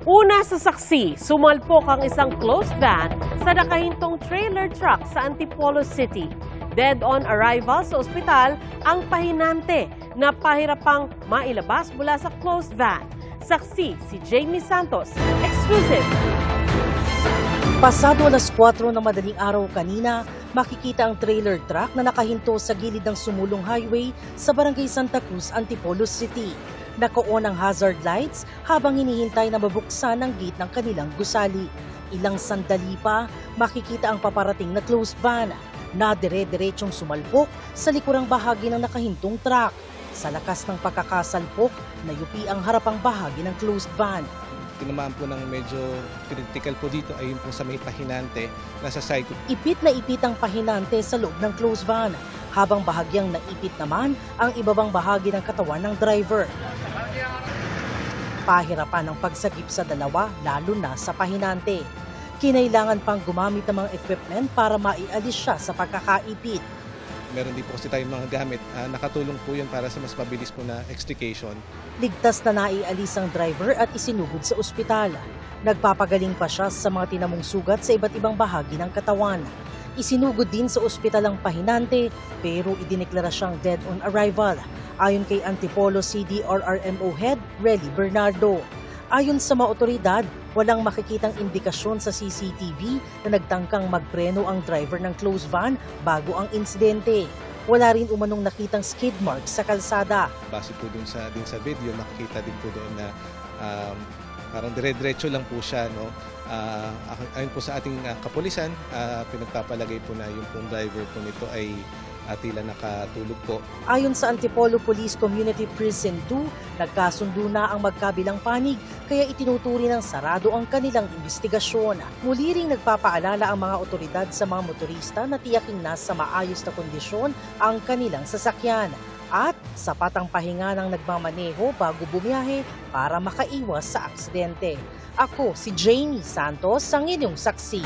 Una sa saksi, sumalpok ang isang closed van sa nakahintong trailer truck sa Antipolo City. Dead on arrival sa ospital ang pahinante na pahirapang mailabas mula sa closed van. Saksi si Jamie Santos. Exclusive. Pasado alas 4 ng madaling araw kanina, makikita ang trailer truck na nakahinto sa gilid ng sumulong highway sa Barangay Santa Cruz, Antipolo City. Naka-on ang hazard lights habang hinihintay na mabuksan ang gate ng kanilang gusali. Ilang sandali pa, makikita ang paparating na closed van na dire-diretsong sumalpok sa likurang bahagi ng nakahintong truck. Sa lakas ng pagkakasalpok, nayupi ang harapang bahagi ng closed van. Tinamaan po ng medyo critical po dito ay yung po sa may pahinante nasa side. Ipit na ipit ang pahinante sa loob ng closed van, habang bahagyang naipit naman ang ibabang bahagi ng katawan ng driver. Pahirapan ang pagsagip sa dalawa, lalo na sa pahinante. Kinailangan pang gumamit ng mga equipment para maialis siya sa pagkakaipit. Meron din po kasi tayong mga gamit. Nakatulong po yun para sa mas mabilis po na extrication. Ligtas na naialis ang driver at isinugod sa ospital. Nagpapagaling pa siya sa mga tinamong sugat sa iba't ibang bahagi ng katawan. Isinugod din sa ospital ang pahinante pero idineklara siyang dead on arrival, ayon kay Antipolo CDRRMO Head Relly Bernardo. Ayon sa mga otoridad, walang makikitang indikasyon sa CCTV na nagtangkang magpreno ang driver ng closed van bago ang insidente. Wala rin umanong nakitang skid marks sa kalsada. Base po din sa video, makikita din po doon na parang dire-diretso lang po siya. No? Ayon po sa ating kapulisan, pinagpapalagay po na yung pong driver po nito ay tila nakatulog po. Ayon sa Antipolo Police Community Prison 2, nagkasundo na ang magkabilang panig kaya itinuturi ng sarado ang kanilang investigasyon. Muli ring nagpapaalala ang mga otoridad sa mga motorista na tiyaking nasa maayos na kondisyon ang kanilang sasakyan at sapat ang pahinga ng nagmamaneho bago bumiyahe para makaiwas sa aksidente. Ako si Jamie Santos, ang inyong saksi.